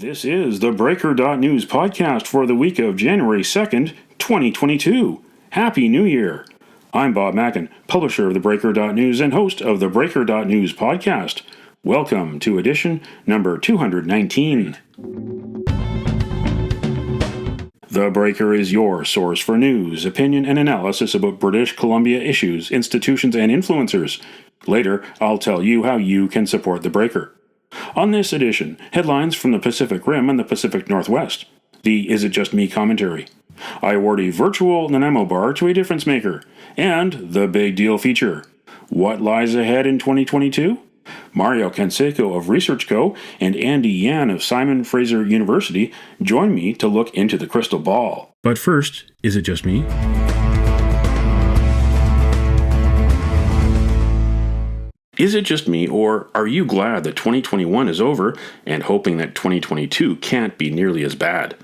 This is the Breaker.news podcast for the week of January 2nd, 2022. Happy New Year! I'm Bob Mackin, publisher of the Breaker.news and host of the Breaker.news podcast. Welcome to edition number 219. The Breaker is your source for news, opinion, and analysis about British Columbia issues, institutions, and influencers. Later, I'll tell you how you can support the Breaker. On this edition, headlines from the Pacific Rim and the Pacific Northwest. The Is It Just Me commentary. I award a virtual Nanaimo bar to a difference maker. And the Big Deal feature. What lies ahead in 2022? Mario Canseco of ResearchCo and Andy Yan of Simon Fraser University join me to look into the crystal ball. But first, is it just me? Is it just me, or are you glad that 2021 is over and hoping that 2022 can't be nearly as bad?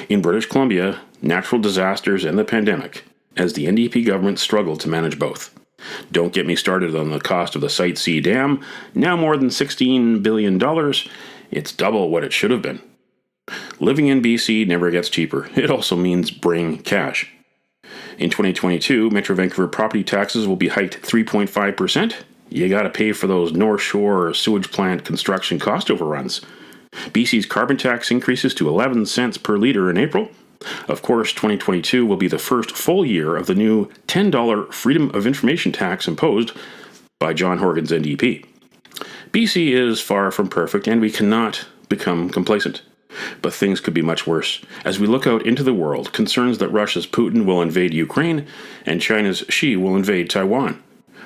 In British Columbia, natural disasters and the pandemic, as the NDP government struggled to manage both. Don't get me started on the cost of the Site C Dam, now more than $16 billion. It's double what it should have been. Living in BC never gets cheaper. It also means bring cash. In 2022, Metro Vancouver property taxes will be hiked 3.5%. You gotta pay for those North Shore sewage plant construction cost overruns. BC's carbon tax increases to 11 cents per litre in April. Of course, 2022 will be the first full year of the new $10 Freedom of Information tax imposed by John Horgan's NDP. BC is far from perfect, and we cannot become complacent. But things could be much worse. As we look out into the world, concerns that Russia's Putin will invade Ukraine and China's Xi will invade Taiwan.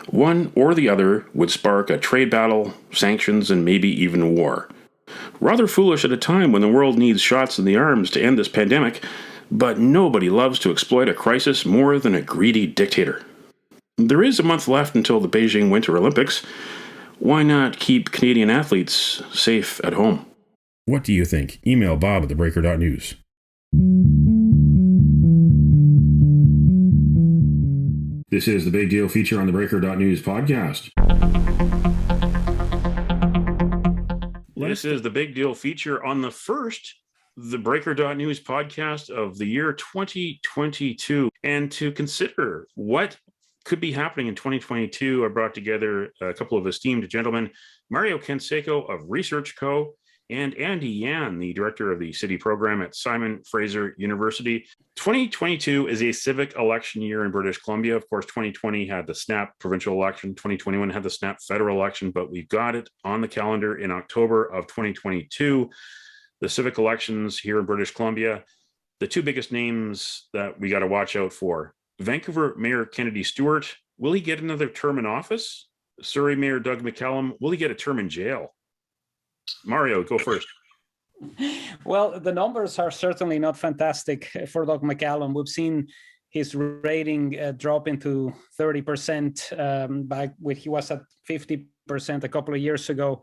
One or the other would spark a trade battle, sanctions, and maybe even war. Rather foolish at a time when the world needs shots in the arms to end this pandemic, but nobody loves to exploit a crisis more than a greedy dictator. There is a month left until the Beijing Winter Olympics. Why not keep Canadian athletes safe at home? What do you think? Email Bob at theBreaker.news. This is the Big Deal feature on the Breaker.news podcast. This is the Big Deal feature on the first the Breaker.news podcast of the year 2022. And to consider what could be happening in 2022, I brought together a couple of esteemed gentlemen, Mario Canseco of ResearchCo and Andy Yan, the director of the city program at Simon Fraser University. 2022 is a civic election year in British Columbia. Of course, 2020 had the snap provincial election. 2021 had the snap federal election, but we've got it on the calendar in October of 2022. The civic elections here in British Columbia, the two biggest names that we got to watch out for. Vancouver Mayor Kennedy Stewart, will he get another term in office? Surrey Mayor Doug McCallum, will he get a term in jail? Mario, go first. Well, the numbers are certainly not fantastic for Doug McCallum. We've seen his rating drop into 30% back when he was at 50% a couple of years ago.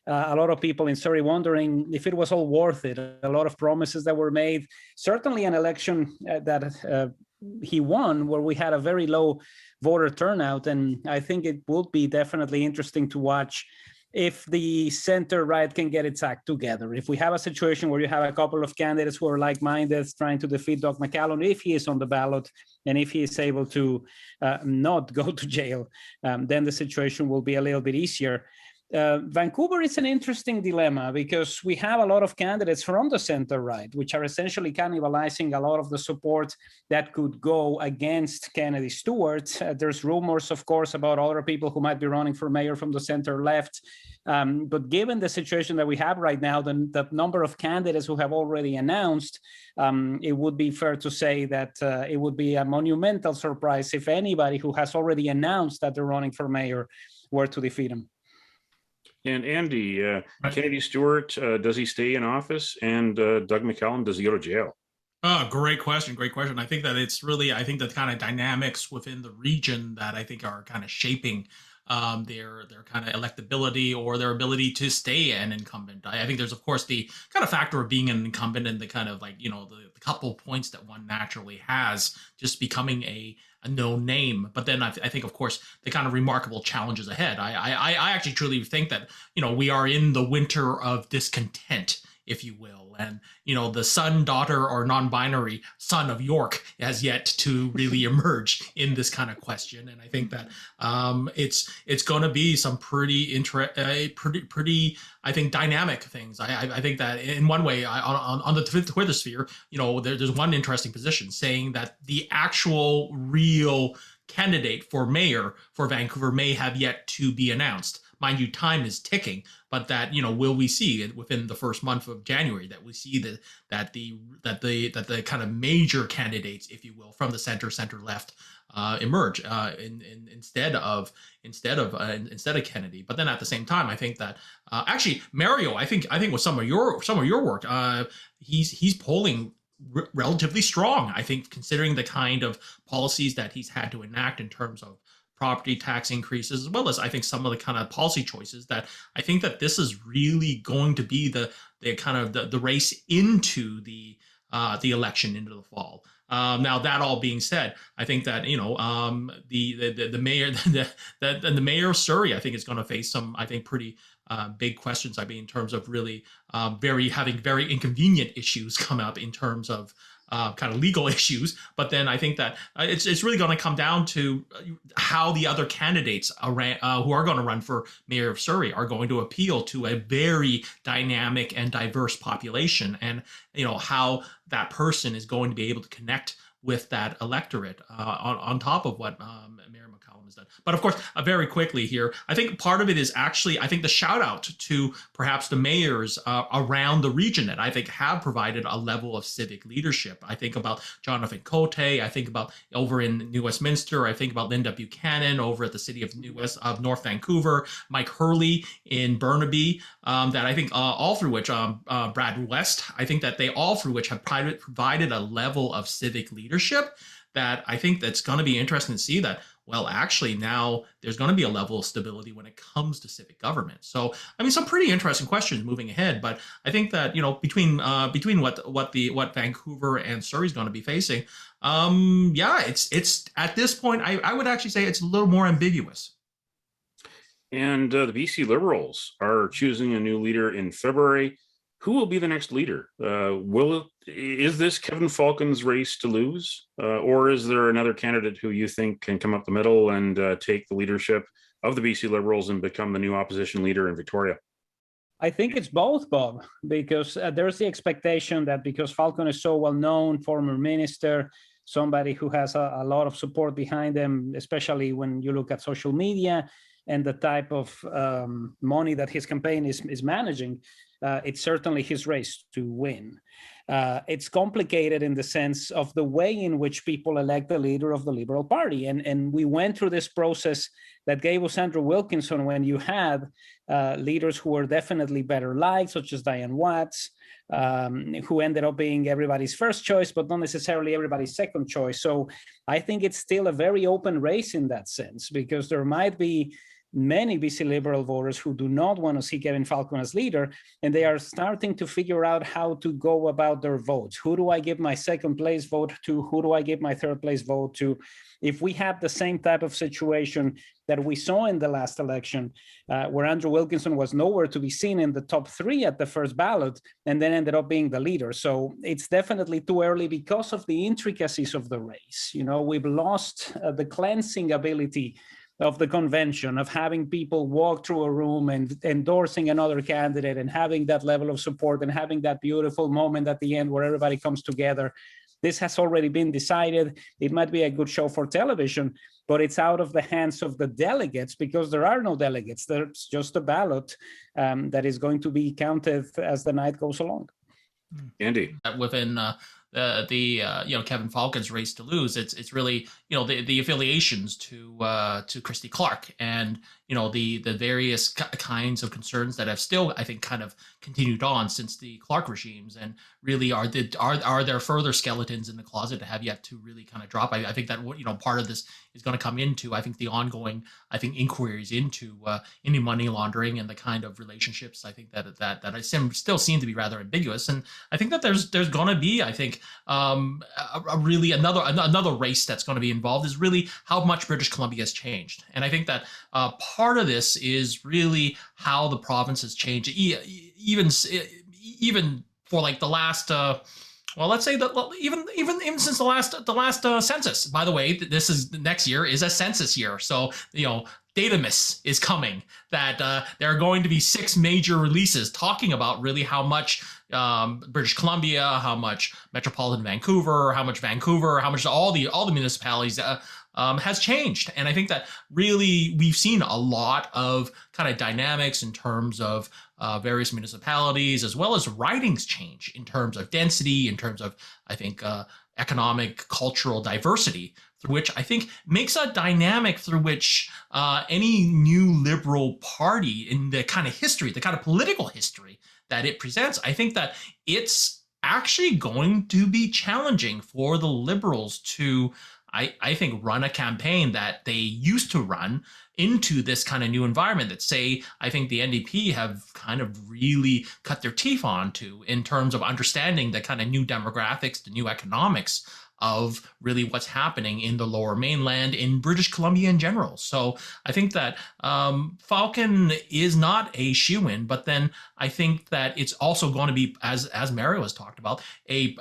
A lot of people in Surrey wondering if it was all worth it. A lot of promises that were made. Certainly an election that he won where we had a very low voter turnout. And I think it would be definitely interesting to watch if the center-right can get its act together. If we have a situation where you have a couple of candidates who are like-minded trying to defeat Doug McCallum, if he is on the ballot and if he is able to not go to jail, then the situation will be a little bit easier. Vancouver is an interesting dilemma because we have a lot of candidates from the center-right, which are essentially cannibalizing a lot of the support that could go against Kennedy Stewart. There's rumors, of course, about other people who might be running for mayor from the center-left. But given the situation that we have right now, the number of candidates who have already announced, it would be fair to say that it would be a monumental surprise if anybody who has already announced that they're running for mayor were to defeat him. And Andy, Kennedy Stewart, does he stay in office? And Doug McCallum, does he go to jail? Oh, great question. I think that it's really, I think the kind of dynamics within the region that I think are kind of shaping their kind of electability or their ability to stay an incumbent. I think there's, of course, the kind of factor of being an incumbent and the kind of like, the couple points that one naturally has just becoming a known name. But then I think, of course, the kind of remarkable challenges ahead. I actually truly think that, we are in the winter of discontent if you will. And, the son, daughter, or non-binary son of York has yet to really emerge in this kind of question. And I think that it's going to be some pretty, I think, dynamic things. I think that in one way, on the Twitter sphere, there's one interesting position saying that the actual real candidate for mayor for Vancouver may have yet to be announced. Mind you, time is ticking, but that, will we see within the first month of January that we see that the kind of major candidates, if you will, from the center left emerge instead of Kennedy. But then at the same time, I think that actually Mario, I think with some of your work, he's polling relatively strong. I think considering the kind of policies that he's had to enact in terms of property tax increases, as well as I think some of the kind of policy choices, that I think that this is really going to be the kind of the race into the election into the fall. Now, that all being said, I think that the mayor the mayor of Surrey, I think, is going to face some, I think, pretty big questions. I mean, in terms of really having very inconvenient issues come up in terms of kind of legal issues. But then I think that it's really going to come down to how the other candidates who are going to run for mayor of Surrey are going to appeal to a very dynamic and diverse population, and how that person is going to be able to connect with that electorate on top of what Mayor McCallum has done. But of course, very quickly here, I think part of it is actually, I think, the shout out to perhaps the mayors around the region that I think have provided a level of civic leadership. I think about Jonathan Cote, I think about over in New Westminster, I think about Linda Buchanan over at the city of North Vancouver, Mike Hurley in Burnaby, that I think all through which, Brad West, I think that they all through which have provided a level of civic leadership that I think that's going to be interesting to see that, well, actually now there's going to be a level of stability when it comes to civic government. So, I mean, some pretty interesting questions moving ahead, but I think that, between what Vancouver and Surrey is going to be facing, it's at this point, I would actually say it's a little more ambiguous. And the BC Liberals are choosing a new leader in February. Who will be the next leader? Is this Kevin Falcon's race to lose? Or is there another candidate who you think can come up the middle and take the leadership of the BC Liberals and become the new opposition leader in Victoria? I think it's both, Bob, because there's the expectation that because Falcon is so well known, former minister, somebody who has a lot of support behind them, especially when you look at social media and the type of money that his campaign is managing, it's certainly his race to win. It's complicated in the sense of the way in which people elect the leader of the Liberal Party. And we went through this process that gave us Andrew Wilkinson when you had leaders who were definitely better liked, such as Diane Watts, who ended up being everybody's first choice, but not necessarily everybody's second choice. So I think it's still a very open race in that sense, because there might be many BC Liberal voters who do not want to see Kevin Falcon as leader, and they are starting to figure out how to go about their votes. Who do I give my second place vote to? Who do I give my third place vote to? If we have the same type of situation that we saw in the last election, where Andrew Wilkinson was nowhere to be seen in the top 3 at the first ballot, and then ended up being the leader. So it's definitely too early because of the intricacies of the race. We've lost the cleansing ability of the convention, of having people walk through a room and endorsing another candidate and having that level of support and having that beautiful moment at the end where everybody comes together. This has already been decided. It might be a good show for television, but it's out of the hands of the delegates because there are no delegates. There's just a ballot that is going to be counted as the night goes along. Andy. Within Kevin Falcon's race to lose, it's really the affiliations to Christy Clark and the various kinds of concerns that have still, I think, kind of continued on since the Clark regimes, and really are there further skeletons in the closet that have yet to really kind of drop. I think that part of this is going to come into, I think, the ongoing, I think, inquiries into money laundering and the kind of relationships, I think, that I still seem to be rather ambiguous. And I think that there's going to be, I think, a really another race that's going to be involved is really how much British Columbia has changed. And I think that part of this is really how the province has changed, even for like the last well, let's say that even since the last census. By the way, next year is a census year, so Datamus is coming. That there are going to be 6 major releases talking about really how much British Columbia, how much metropolitan Vancouver, how much all the municipalities has changed. And I think that really we've seen a lot of kind of dynamics in terms of various municipalities, as well as ridings change in terms of density, in terms of, I think, economic, cultural diversity, through which I think makes a dynamic through which any new liberal party in the kind of history, the kind of political history that it presents, I think that it's actually going to be challenging for the liberals to, I think, run a campaign that they used to run into this kind of new environment that, say, I think the NDP have kind of really cut their teeth onto in terms of understanding the kind of new demographics, the new economics of really what's happening in the Lower Mainland, in British Columbia in general. So I think that Falcon is not a shoo-in, but then I think that it's also going to be, as Mario has talked about, a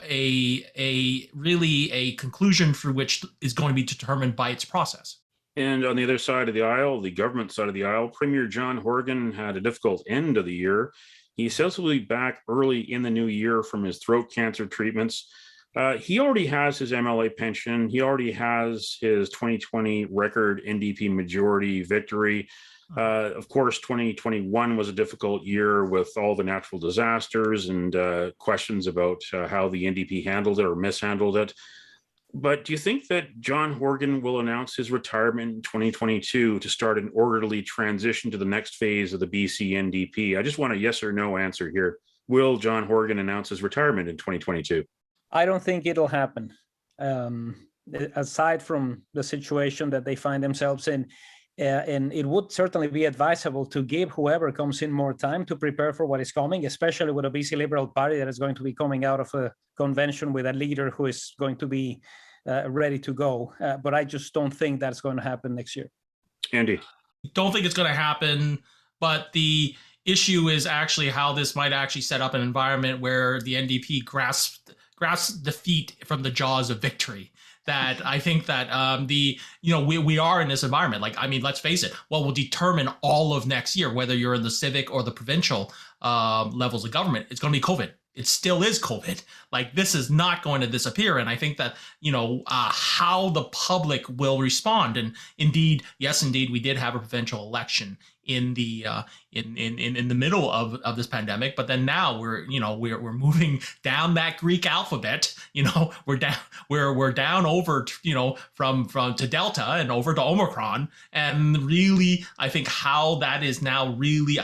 really a conclusion through which is going to be determined by its process. And on the other side of the aisle, the government side of the aisle, Premier John Horgan had a difficult end of the year. He says he'll be back early in the new year from his throat cancer treatments. He already has his MLA pension. He already has his 2020 record NDP majority victory. Of course, 2021 was a difficult year with all the natural disasters and questions about how the NDP handled it or mishandled it. But do you think that John Horgan will announce his retirement in 2022 to start an orderly transition to the next phase of the BC NDP? I just want a yes or no answer here. Will John Horgan announce his retirement in 2022? I don't think it'll happen. Aside from the situation that they find themselves in, and it would certainly be advisable to give whoever comes in more time to prepare for what is coming, especially with a BC Liberal Party that is going to be coming out of a convention with a leader who is going to be ready to go. But I just don't think that's going to happen next year. Andy? Don't think it's going to happen, but the issue is actually how this might actually set up an environment where the NDP grasps defeat from the jaws of victory. That I think that we are in this environment. Like, I mean, let's face it. What will determine all of next year, whether you're in the civic or the provincial levels of government, it's going to be COVID. It still is COVID. Like, this is not going to disappear. And I think that, how the public will respond. And indeed, yes, indeed, we did have a provincial election in the in the middle of this pandemic, but then now we're moving down that Greek alphabet. We're down over from to Delta and over to Omicron, and really I think how that is now really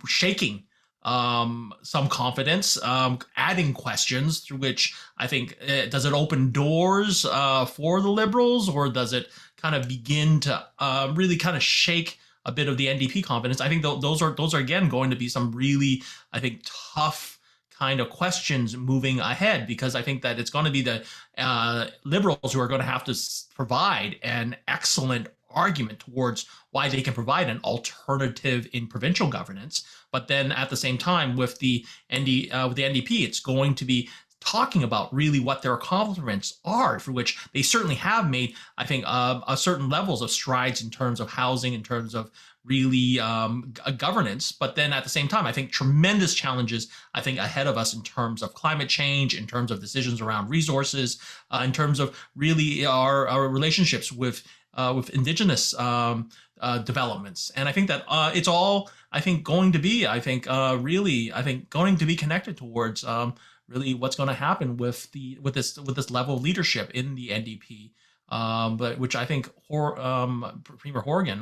shaking some confidence, adding questions through which I think does it open doors for the Liberals, or does it kind of begin to really kind of shake a bit of the NDP confidence? I think those are again going to be some really, I think, tough kind of questions moving ahead, because I think that it's going to be the Liberals who are going to have to provide an excellent argument towards why they can provide an alternative in provincial governance. But then at the same time, with the NDP, it's going to be talking about really what their accomplishments are, for which they certainly have made, I think, certain levels of strides in terms of housing, in terms of really governance. But then at the same time, I think tremendous challenges, I think, ahead of us in terms of climate change, in terms of decisions around resources, in terms of really our relationships with Indigenous developments. And I think that it's all, I think, going to be, really, going to be connected towards really what's going to happen with this level of leadership in the NDP, but which I think Premier Horgan,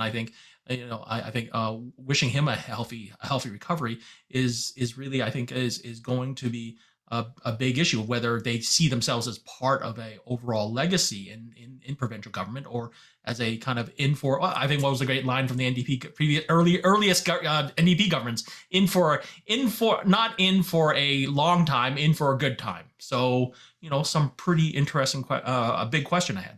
wishing him a healthy recovery is really, I think, is going to be a big issue, whether they see themselves as part of a overall legacy in provincial government, or as a kind of I think what was a great line from the NDP earliest NDP governments, not in for a long time, in for a good time. So some pretty interesting, a big question ahead.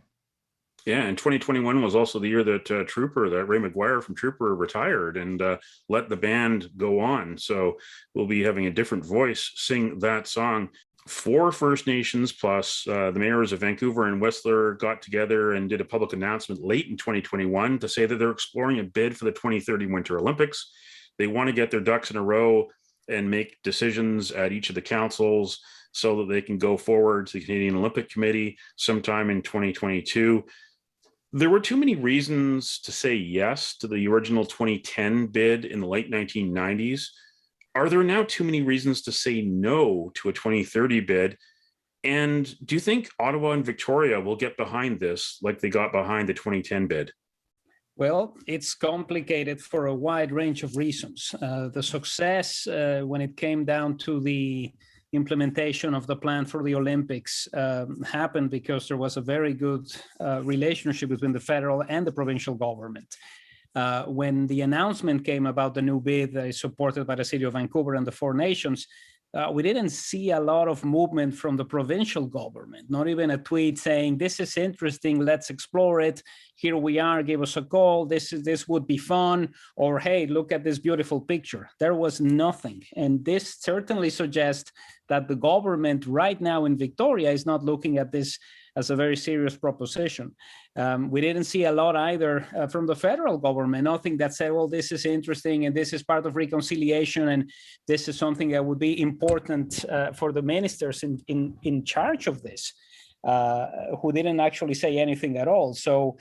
Yeah, and 2021 was also the year that Ray McGuire from Trooper retired and let the band go on. So we'll be having a different voice sing that song. 4 First Nations plus the mayors of Vancouver and Whistler got together and did a public announcement late in 2021 to say that they're exploring a bid for the 2030 Winter Olympics. They want to get their ducks in a row and make decisions at each of the councils so that they can go forward to the Canadian Olympic Committee sometime in 2022. There were too many reasons to say yes to the original 2010 bid in the late 1990s. Are there now too many reasons to say no to a 2030 bid? And do you think Ottawa and Victoria will get behind this like they got behind the 2010 bid? Well, it's complicated for a wide range of reasons. The success when it came down to the implementation of the plan for the Olympics happened because there was a very good relationship between the federal and the provincial government. When the announcement came about the new bid that is supported by the City of Vancouver and the 4 Nations, we didn't see a lot of movement from the provincial government, not even a tweet saying, this is interesting, let's explore it. Here we are, give us a call, this would be fun, or hey, look at this beautiful picture. There was nothing. And this certainly suggests that the government right now in Victoria is not looking at this as a very serious proposition. We didn't see a lot either from the federal government, nothing that said, well, this is interesting and this is part of reconciliation and this is something that would be important for the ministers in charge of this, who didn't actually say anything at all. So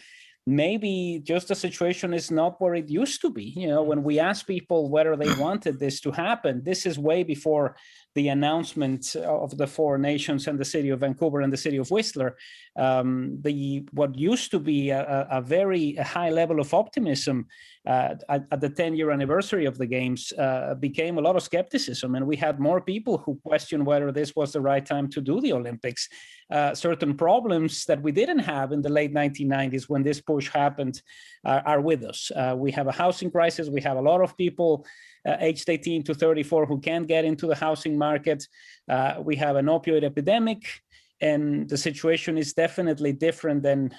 maybe just the situation is not where it used to be. You know, when we asked people whether they wanted this to happen, this is way before the announcement of the 4 Nations and the City of Vancouver and the City of Whistler. What used to be a very high level of optimism at the 10-year anniversary of the Games became a lot of skepticism, and we had more people who questioned whether this was the right time to do the Olympics. Certain problems that we didn't have in the late 1990s when this push happened are with us. We have a housing crisis. We have a lot of people aged 18 to 34 who can't get into the housing market. We have an opioid epidemic, and the situation is definitely different than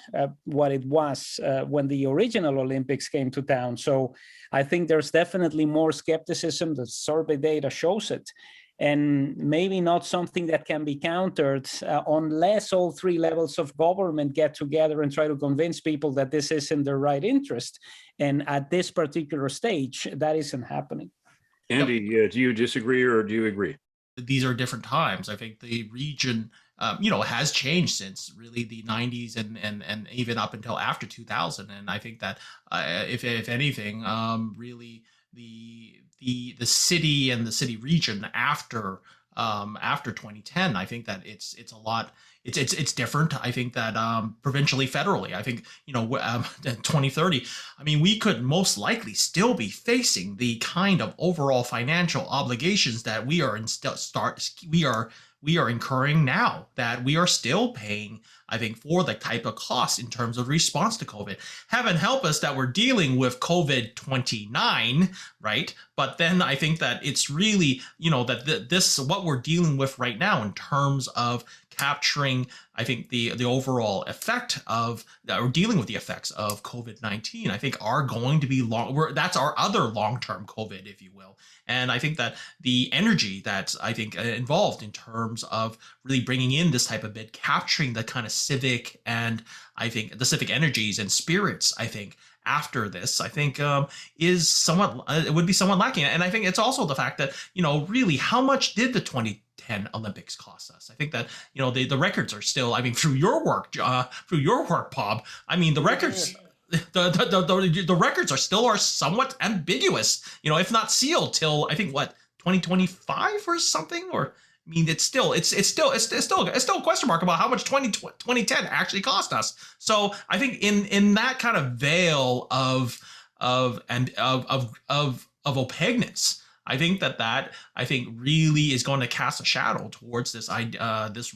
what it was when the original Olympics came to town. So I think there's definitely more skepticism. The survey data shows it. And maybe not something that can be countered unless all 3 levels of government get together and try to convince people that this is in their right interest. And at this particular stage, that isn't happening. Andy, do you disagree or do you agree? These are different times. I think the region, has changed since really the 90s and even up until after 2000. And I think that if anything, really the city and the city region after 2010, I think that it's a lot. It's different. I think that provincially, federally, I think 2030. I mean, we could most likely still be facing the kind of overall financial obligations that we are incurring now, that we are still paying, I think, for the type of costs in terms of response to COVID. Heaven help us that we're dealing with COVID-29, right? But then I think that it's really, that this what we're dealing with right now in terms of capturing, I think, the overall effect of, or dealing with the effects of COVID-19, I think are going to be that's our other long-term COVID, if you will. And I think that the energy that's, I think, involved in terms of really bringing in this type of bid, capturing the kind of civic and I think the civic energies and spirits, I think, after this, I think is somewhat, it would be somewhat lacking. And I think it's also the fact that, really how much did the 2010 Olympics cost us? I think that, the records are still, I mean, through your work, Bob, I mean, the records, the records are somewhat ambiguous, if not sealed till I think 2025 or something, or I mean, it's still a question mark about how much 2010 actually cost us. So I think in that kind of veil of opaqueness, I think that really is going to cast a shadow towards this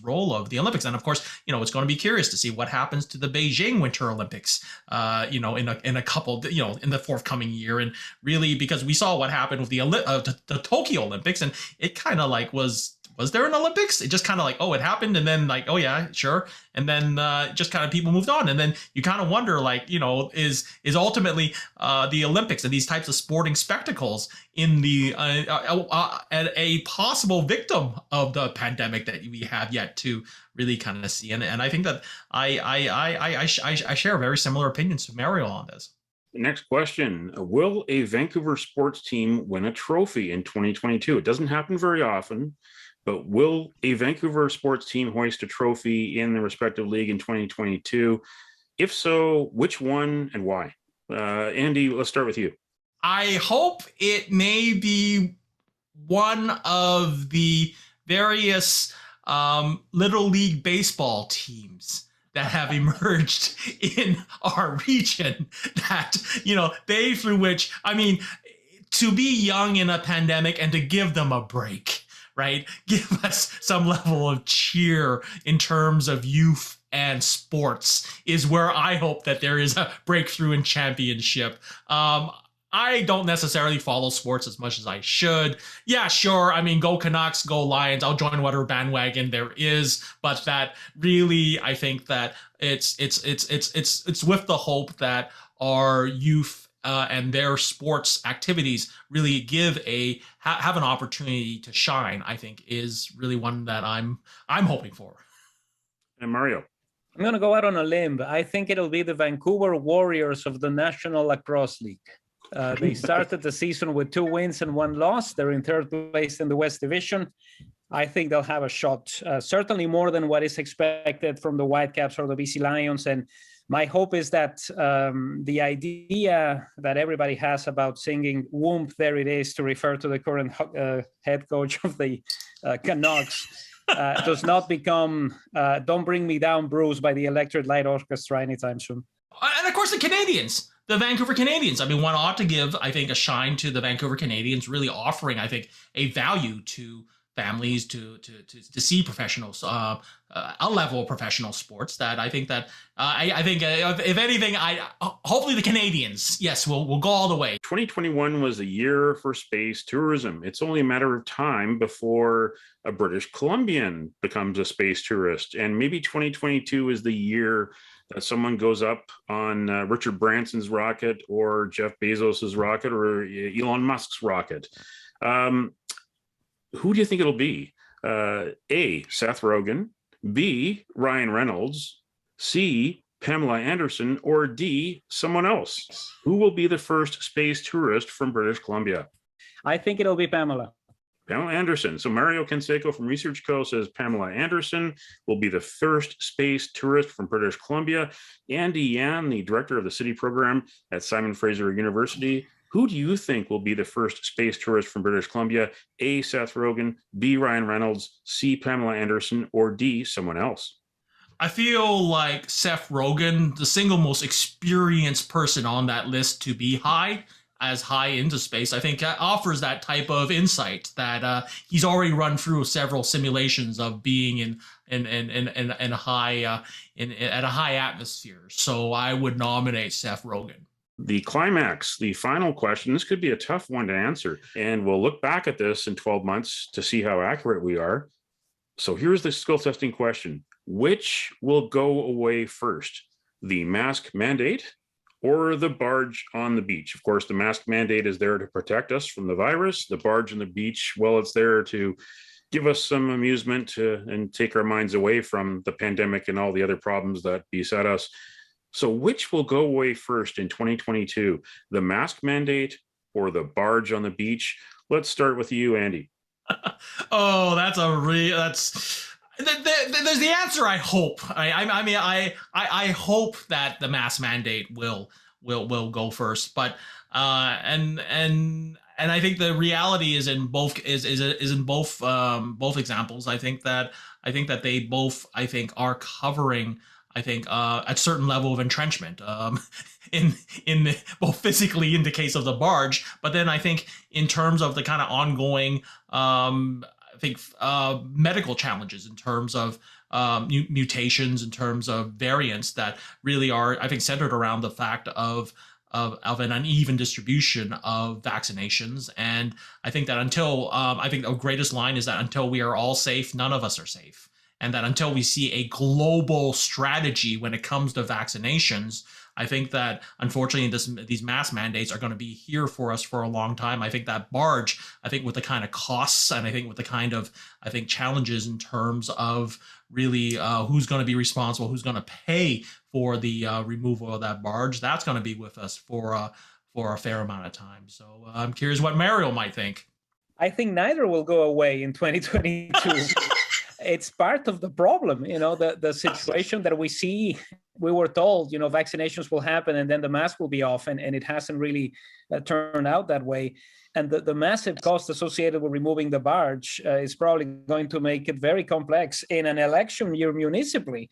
role of the Olympics. And of course, it's going to be curious to see what happens to the Beijing Winter Olympics, in a couple, in the forthcoming year. And really, because we saw what happened with the Tokyo Olympics, and it kind of was was there an Olympics? It just kind of like, oh, it happened, and then like, oh yeah, sure, and then just kind of people moved on, and then you kind of wonder, like, is ultimately the Olympics and these types of sporting spectacles in the a possible victim of the pandemic that we have yet to really kind of see, and I think that I share very similar opinions to Mario on this. Next question. Will a Vancouver sports team win a trophy in 2022? It doesn't happen very often, but will a Vancouver sports team hoist a trophy in the respective league in 2022? If so, which one and why? Andy, let's start with you. I hope it may be one of the various Little League baseball teams that have emerged in our region that, they through which, I mean, to be young in a pandemic and to give them a break, right? Give us some level of cheer in terms of youth and sports is where I hope that there is a breakthrough in championship. I don't necessarily follow sports as much as I should. Yeah, sure. I mean, go Canucks, go Lions. I'll join whatever bandwagon there is. But that really, I think that it's with the hope that our youth and their sports activities really have an opportunity to shine, I think is really one that I'm hoping for. And Mario. I'm going to go out on a limb. I think it'll be the Vancouver Warriors of the National Lacrosse League. They started the season with 2 wins and 1 loss. They're in 3rd place in the West Division. I think they'll have a shot, certainly more than what is expected from the Whitecaps or the BC Lions. And my hope is that the idea that everybody has about singing "Whoomp, there it is" to refer to the current head coach of the Canucks does not become "Don't Bring Me Down" Bruce by the Electric Light Orchestra anytime soon. And of course, the Canadians. The Vancouver Canadians. I mean, one ought to give, I think, a shine to the Vancouver Canadians, really offering, I think, a value to families to see professionals, a level of professional sports that I think that I think if anything, hopefully the Canadians, yes, will go all the way. 2021 was a year for space tourism. It's only a matter of time before a British Columbian becomes a space tourist, and maybe 2022 is the year that someone goes up on Richard Branson's rocket or Jeff Bezos's rocket or Elon Musk's rocket. Who do you think it'll be? A, Seth Rogen, B, Ryan Reynolds, C, Pamela Anderson, or D, someone else? Who will be the first space tourist from British Columbia? I think it'll be Pamela. Pamela Anderson. So Mario Canseco from ResearchCo says Pamela Anderson will be the first space tourist from British Columbia. Andy Yan, the director of the city program at Simon Fraser University. Who do you think will be the first space tourist from British Columbia? A, Seth Rogen, B, Ryan Reynolds, C, Pamela Anderson, or D, someone else? I feel like Seth Rogen, the single most experienced person on that list to be high into space, I think offers that type of insight that he's already run through several simulations of being in a high at a high atmosphere. So I would nominate Seth Rogen. The climax, the final question, this could be a tough one to answer, and we'll look back at this in 12 months to see how accurate we are. So here's the skill testing question. Which will go away first, the mask mandate or the barge on the beach? Of course, the mask mandate is there to protect us from the virus. The barge on the beach, well, it's there to give us some amusement and take our minds away from the pandemic and all the other problems that beset us. So which will go away first in 2022, the mask mandate or the barge on the beach? Let's start with you, Andy. Oh, there's the answer. I hope. I hope that the mask mandate will go first, but and I think the reality is in both both examples. I think that they both are covering a certain level of entrenchment in both physically in the case of the barge, but then I think in terms of the kind of ongoing medical challenges in terms of mutations, in terms of variants that really are, I think, centered around the fact of of an uneven distribution of vaccinations. And I think that I think the greatest line is that until we are all safe, none of us are safe. And that until we see a global strategy when it comes to vaccinations, I think that unfortunately these mass mandates are going to be here for us for a long time. I think that barge, with the kind of costs and I think with the kind of challenges in terms of really who's going to be responsible, who's going to pay for the removal of that barge, that's going to be with us for a fair amount of time. So I'm curious what Mario might think. I think neither will go away in 2022. It's part of the problem, the situation that we see. We were told, vaccinations will happen and then the mask will be off, and it hasn't really turned out that way. And the massive cost associated with removing the barge is probably going to make it very complex in an election year municipally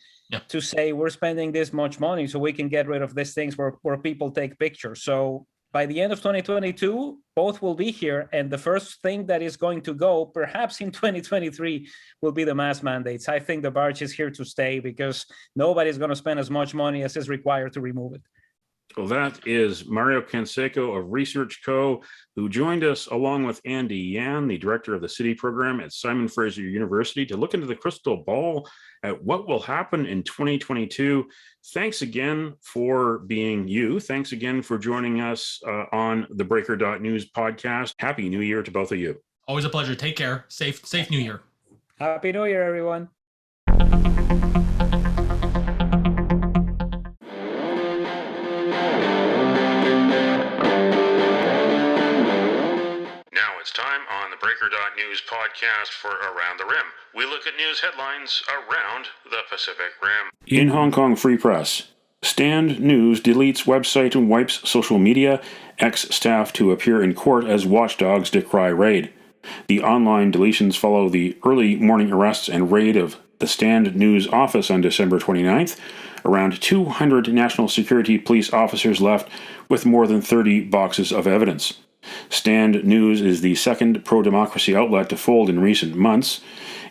to say we're spending this much money so we can get rid of these things where people take pictures. So by the end of 2022, both will be here. And the first thing that is going to go, perhaps in 2023, will be the mask mandates. I think the barge is here to stay because nobody's going to spend as much money as is required to remove it. Well, that is Mario Canseco of ResearchCo, who joined us along with Andy Yan, the director of the city program at Simon Fraser University, to look into the crystal ball at what will happen in 2022. Thanks again for being you. Thanks again for joining us on the theBreaker.news podcast. Happy New Year to both of you. Always a pleasure. Take care. Safe New Year. Happy New Year, everyone. It's time on the Breaker.news podcast for Around the Rim. We look at news headlines around the Pacific Rim. In Hong Kong Free Press, Stand News deletes website and wipes social media, ex-staff to appear in court as watchdogs decry raid. The online deletions follow the early morning arrests and raid of the Stand News office on December 29th. Around 200 national security police officers left with more than 30 boxes of evidence. Stand News is the second pro-democracy outlet to fold in recent months.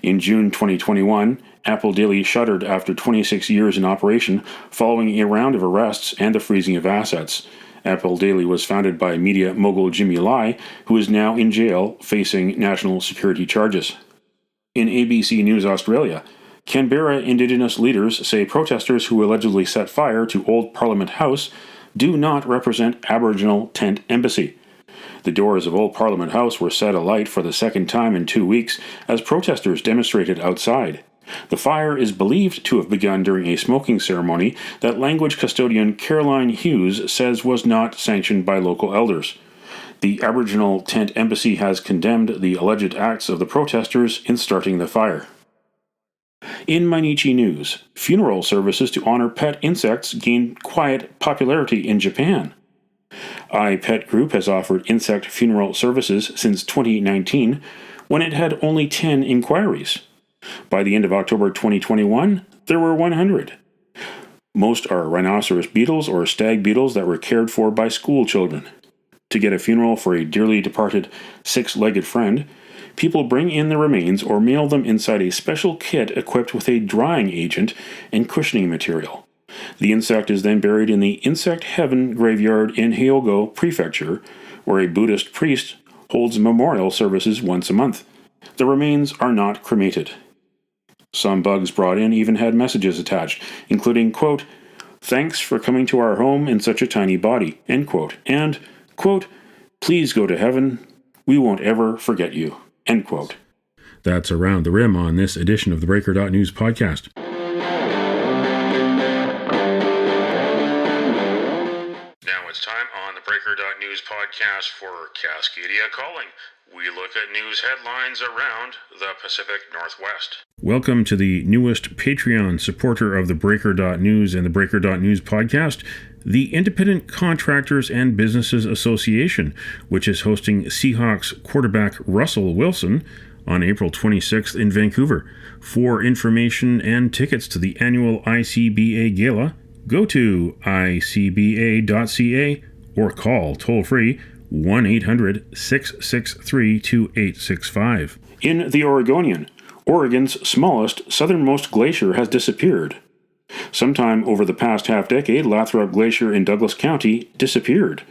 In June 2021, Apple Daily shuttered after 26 years in operation following a round of arrests and the freezing of assets. Apple Daily was founded by media mogul Jimmy Lai, who is now in jail facing national security charges. In ABC News Australia, Canberra Indigenous leaders say protesters who allegedly set fire to Old Parliament House do not represent Aboriginal Tent Embassy. The doors of Old Parliament House were set alight for the second time in 2 weeks as protesters demonstrated outside. The fire is believed to have begun during a smoking ceremony that language custodian Caroline Hughes says was not sanctioned by local elders. The Aboriginal Tent Embassy has condemned the alleged acts of the protesters in starting the fire. In Mainichi News, funeral services to honor pet insects gain quiet popularity in Japan. iPet Group has offered insect funeral services since 2019, when it had only 10 inquiries. By the end of October 2021, there were 100. Most are rhinoceros beetles or stag beetles that were cared for by school children. To get a funeral for a dearly departed six-legged friend, people bring in the remains or mail them inside a special kit equipped with a drying agent and cushioning material. The insect is then buried in the Insect Heaven graveyard in Hyogo Prefecture, where a Buddhist priest holds memorial services once a month. The remains are not cremated. Some bugs brought in even had messages attached, including, quote, "Thanks for coming to our home in such a tiny body," end quote, and, quote, "Please go to heaven. We won't ever forget you," end quote. That's Around the Rim on this edition of the Breaker.news podcast. It's time on the Breaker.news podcast for Cascadia Calling. We look at news headlines around the Pacific Northwest. Welcome to the newest Patreon supporter of the Breaker.news and the Breaker.news podcast, the Independent Contractors and Businesses Association, which is hosting Seahawks quarterback Russell Wilson on April 26th in Vancouver. For information and tickets to the annual ICBA Gala, go to icba.ca or call toll-free 1-800-663-2865. In the Oregonian, Oregon's smallest southernmost glacier has disappeared. Sometime over the past half-decade, Lathrop Glacier in Douglas County disappeared.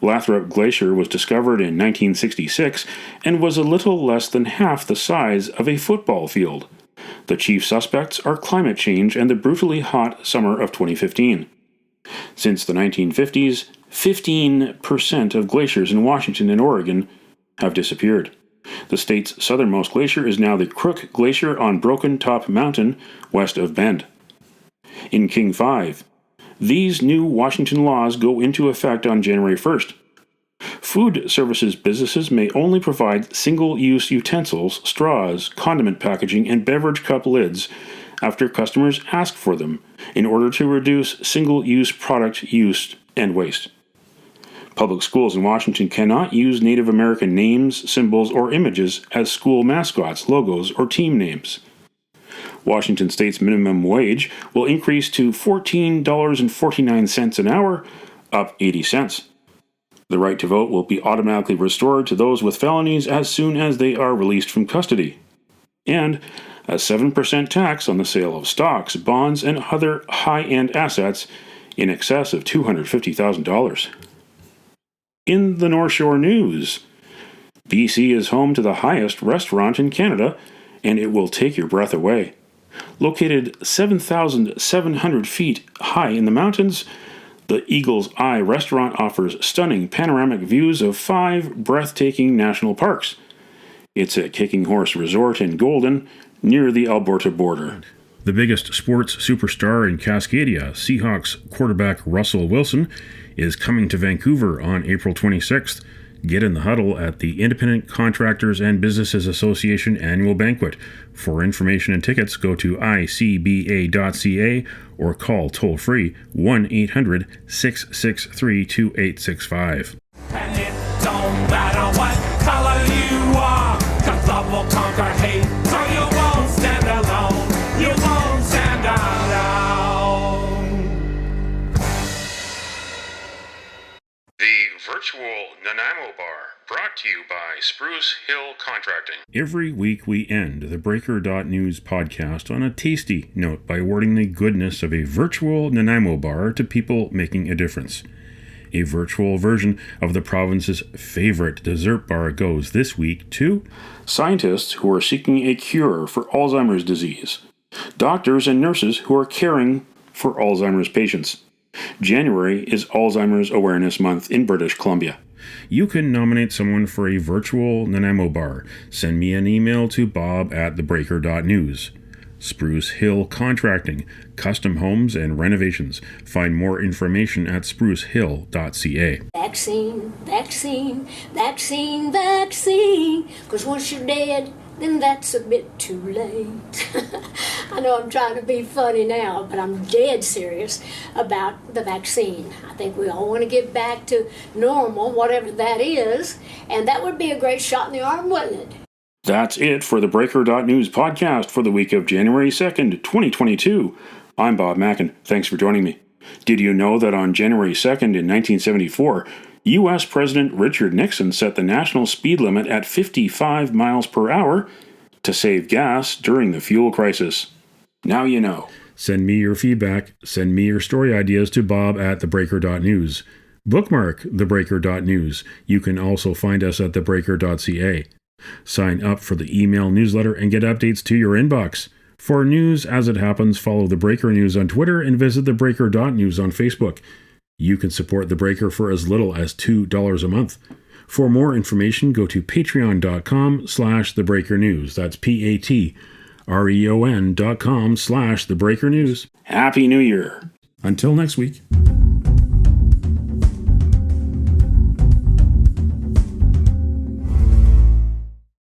Lathrop Glacier was discovered in 1966 and was a little less than half the size of a football field. The chief suspects are climate change and the brutally hot summer of 2015. Since the 1950s, 15% of glaciers in Washington and Oregon have disappeared. The state's southernmost glacier is now the Crook Glacier on Broken Top Mountain, west of Bend. In King 5, these new Washington laws go into effect on January 1st. Food services businesses may only provide single-use utensils, straws, condiment packaging, and beverage cup lids after customers ask for them in order to reduce single-use product use and waste. Public schools in Washington cannot use Native American names, symbols, or images as school mascots, logos, or team names. Washington State's minimum wage will increase to $14.49 an hour, up 80 cents. The right to vote will be automatically restored to those with felonies as soon as they are released from custody. And a 7% tax on the sale of stocks, bonds, and other high-end assets in excess of $250,000. In the North Shore News, BC is home to the highest restaurant in Canada, and it will take your breath away. Located 7,700 feet high in the mountains, the Eagle's Eye restaurant offers stunning panoramic views of 5 breathtaking national parks. It's at Kicking Horse Resort in Golden, near the Alberta border. The biggest sports superstar in Cascadia, Seahawks quarterback Russell Wilson, is coming to Vancouver on April 26th. Get in the huddle at the Independent Contractors and Businesses Association annual banquet. For information and tickets, go to icba.ca or call toll-free 1-800-663-2865. And it don't matter what color you are, 'cause love will conquer hate, so you won't stand alone, you won't stand alone. The virtual Nanaimo Bar, brought to you by Spruce Hill Contracting. Every week we end the Breaker.news podcast on a tasty note by awarding the goodness of a virtual Nanaimo bar to people making a difference. A virtual version of the province's favorite dessert bar goes this week to scientists who are seeking a cure for Alzheimer's disease, doctors and nurses who are caring for Alzheimer's patients. January is Alzheimer's Awareness Month in British Columbia. You can nominate someone for a virtual Nanaimo bar. Send me an email to bob@theBreaker.news. Spruce Hill Contracting, custom homes and renovations. Find more information at sprucehill.ca. Vaccine, vaccine, vaccine, vaccine. 'Cause once you're dead, then that's a bit too late. I know I'm trying to be funny now, but I'm dead serious about the vaccine. I think we all want to get back to normal, whatever that is, and that would be a great shot in the arm, wouldn't it? That's it for the Breaker.news podcast for the week of January 2nd, 2022. I'm Bob Mackin. Thanks for joining me. Did you know that on January 2nd in 1974, U.S. President Richard Nixon set the national speed limit at 55 miles per hour to save gas during the fuel crisis? Now you know. Send me your feedback. Send me your story ideas to bob@theBreaker.news. Bookmark theBreaker.news. You can also find us at theBreaker.ca. Sign up for the email newsletter and get updates to your inbox. For news as it happens, follow The Breaker News on Twitter and visit theBreaker.news on Facebook. You can support The Breaker for as little as $2 a month. For more information, go to patreon.com/thebreakernews. That's patreon.com/thebreakernews. Happy New Year. Until next week.